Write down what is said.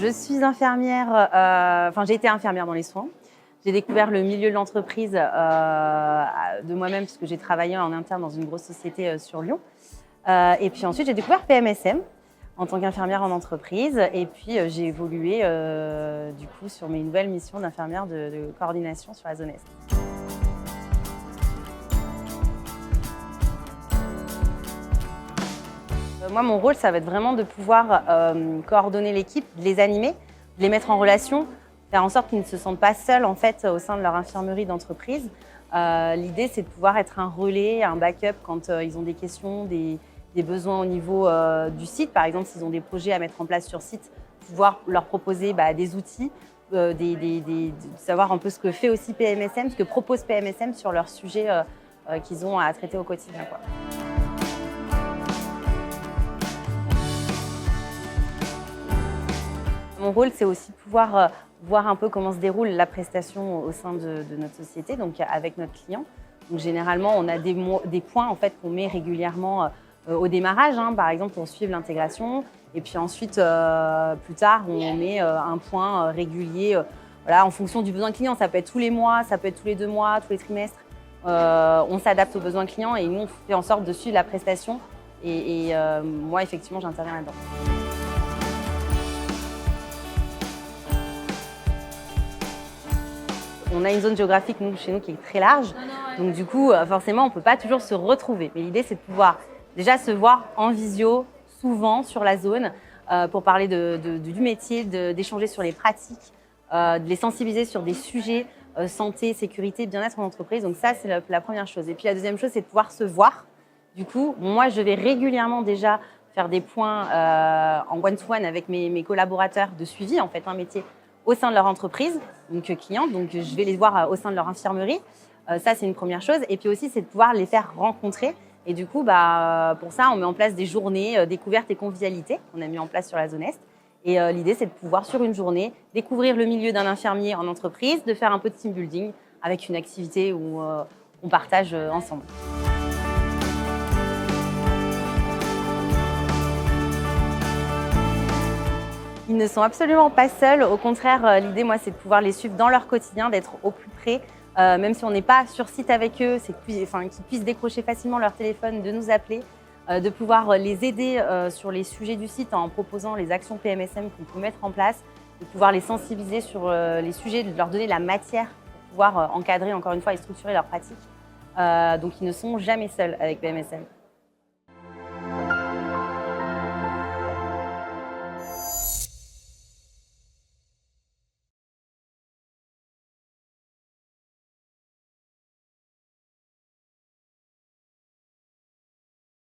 je suis infirmière, j'ai été infirmière dans les soins. J'ai découvert le milieu de l'entreprise de moi-même puisque j'ai travaillé en interne dans une grosse société sur Lyon. Et puis ensuite, j'ai découvert PMSM en tant qu'infirmière en entreprise. Et puis, j'ai évolué du coup sur mes nouvelles missions d'infirmière de coordination sur la zone Est. Moi, mon rôle, ça va être vraiment de pouvoir coordonner l'équipe, de les animer, de les mettre en relation, faire en sorte qu'ils ne se sentent pas seuls en fait, au sein de leur infirmerie d'entreprise. L'idée, c'est de pouvoir être un relais, un backup quand ils ont des questions, des besoins au niveau du site. Par exemple, s'ils ont des projets à mettre en place sur site, pouvoir leur proposer des outils, de savoir un peu ce que fait aussi PMSM, ce que propose PMSM sur leurs sujets qu'ils ont à traiter au quotidien, quoi. Mon rôle, c'est aussi de pouvoir voir un peu comment se déroule la prestation au sein de notre société, donc avec notre client. Donc, généralement, on a des points en fait, qu'on met régulièrement au démarrage, par exemple pour suivre l'intégration. Et puis ensuite, plus tard, on met un point régulier en fonction du besoin client. Ça peut être tous les mois, ça peut être tous les 2 mois, tous les trimestres. On s'adapte aux besoins clients et nous, on fait en sorte de suivre la prestation. Et moi, effectivement, j'interviens là-dedans. On a une zone géographique chez nous qui est très large, donc du coup, forcément, on ne peut pas toujours se retrouver. Mais l'idée, c'est de pouvoir déjà se voir en visio, souvent sur la zone, pour parler du métier, d'échanger sur les pratiques, de les sensibiliser sur des sujets santé, sécurité, bien-être en entreprise. Donc ça, c'est la première chose. Et puis la deuxième chose, c'est de pouvoir se voir. Du coup, moi, je vais régulièrement déjà faire des points en one-to-one avec mes collaborateurs de suivi, en fait, un métier au sein de leur entreprise, donc clients. Donc, je vais les voir au sein de leur infirmerie. Ça, c'est une première chose. Et puis aussi, c'est de pouvoir les faire rencontrer. Et du coup, pour ça, on met en place des journées découvertes et convivialité qu'on a mis en place sur la zone Est. Et l'idée, c'est de pouvoir, sur une journée, découvrir le milieu d'un infirmier en entreprise, de faire un peu de team building avec une activité où on partage ensemble. Ils ne sont absolument pas seuls. Au contraire, l'idée, moi, c'est de pouvoir les suivre dans leur quotidien, d'être au plus près. Même si on n'est pas sur site avec eux, qu'ils puissent décrocher facilement leur téléphone, de nous appeler, de pouvoir les aider sur les sujets du site en proposant les actions PMSM qu'on peut mettre en place, de pouvoir les sensibiliser sur les sujets, de leur donner la matière pour pouvoir encadrer, encore une fois, et structurer leurs pratiques. Donc, ils ne sont jamais seuls avec PMSM.